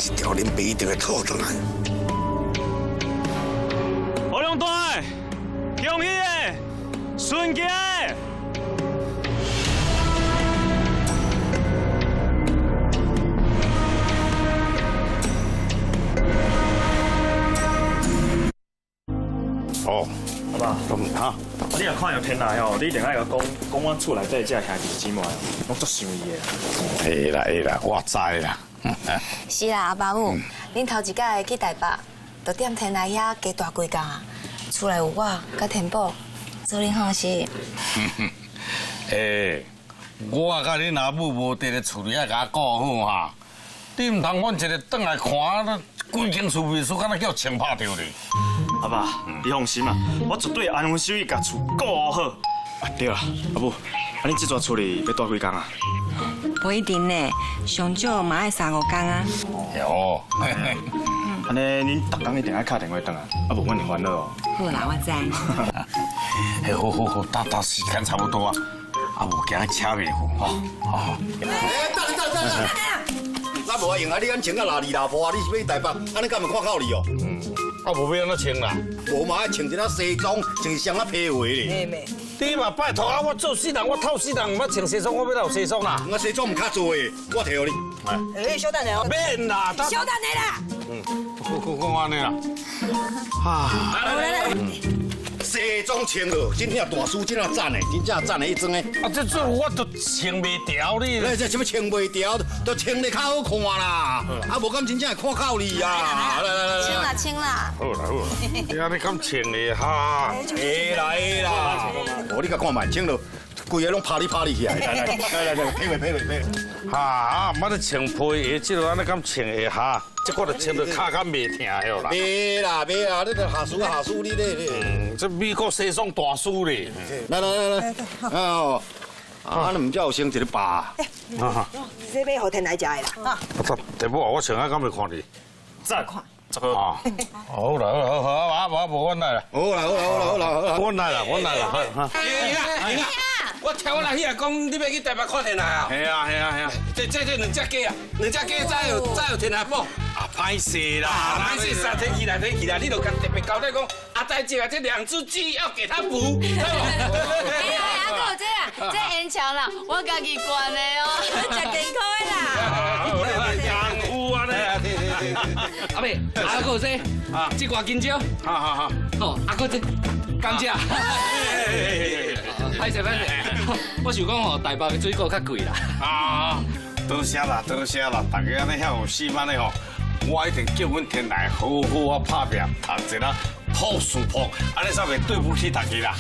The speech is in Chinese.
是调恁爸一定会吐转来。我两队，中义的，顺家的。 哦，好不好？哈，你若看有天来哦，你一定要甲讲我厝内底这兄弟姊妹哦，我足想伊的。会啦会啦，我知啦。是啦，阿爸母，恁头一届去台北，就踮天来遐加大几工啊。厝内有我甲天宝做恁好事。诶，我甲恁阿母无伫咧厝里啊，甲我顾好哈。你唔通阮一日转来看，规间厝秘书敢若叫枪拍着咧。 阿爸，你放心啊，我绝对安分守义，甲厝顾好。啊对啦，阿母，啊你这座厝里要住几工啊？不一定呢，上少嘛爱3、5工啊。哟，安尼恁逐工一定要敲电话转啊，啊无阮会烦恼哦。好啦，我知。嘿，好好好，到时间差不多啊，啊无惊车袂赴吼，好。等。咱无法用啊！你敢穿到邋里邋遢，你是要去台北，安尼敢会看口你哦？啊无要安怎穿啦？无嘛爱穿一件西装，穿是双啊披围咧。你嘛拜托啊！我做死人，我透死人，唔捌穿西装，我要哪有西装啦？我西装唔较做诶，我摕互你。哎，小等下哦。免啦，小等下啦。讲安尼啦。啊，来。西装穿好，真正大叔，真正赞诶，真正赞诶一装诶。啊，这我都穿袂调你。你这什么穿袂调，都穿得较好看啦。啊，无敢真正会看口你啊！来。清啦清啦。好啦，你安尼敢穿的哈？会啦。我你甲看卖，穿落规个拢拍你起来。来，披袂。哈，唔捌咧穿皮鞋，即落安尼敢穿的哈？这我就穿到脚敢袂疼的啦。袂啦，你着下输你咧。这美国西装大叔咧。来，哦，啊，你唔叫有生一个疤。这要互天来食的啦。啊，第部我穿啊，敢袂看你？再看，这个啊，好啦，我无阮来啦。好啦，阮来啦，哈。我听我来遐讲，你要去台北看天来啊？系啊。这两只鸡啊，两只鸡早有天来宝。啊，歹势啦，歹势啥？提起来，你就甲特别交代讲，阿仔姐啊，这2只鸡要给他补。哎呀，阿哥这啊，这延长啦，我家己灌的哦，食健康的啦。有啊咧。阿妹，阿哥这啊，这偌金蕉。好。哦，阿哥这甘蔗。歹势，我想讲吼，台北的水果较贵啦。啊，多谢啦，大家安尼遐有心安尼吼，我一定叫阮天来好好啊拍拼，读一个好书铺，安尼才袂对不起大家啦。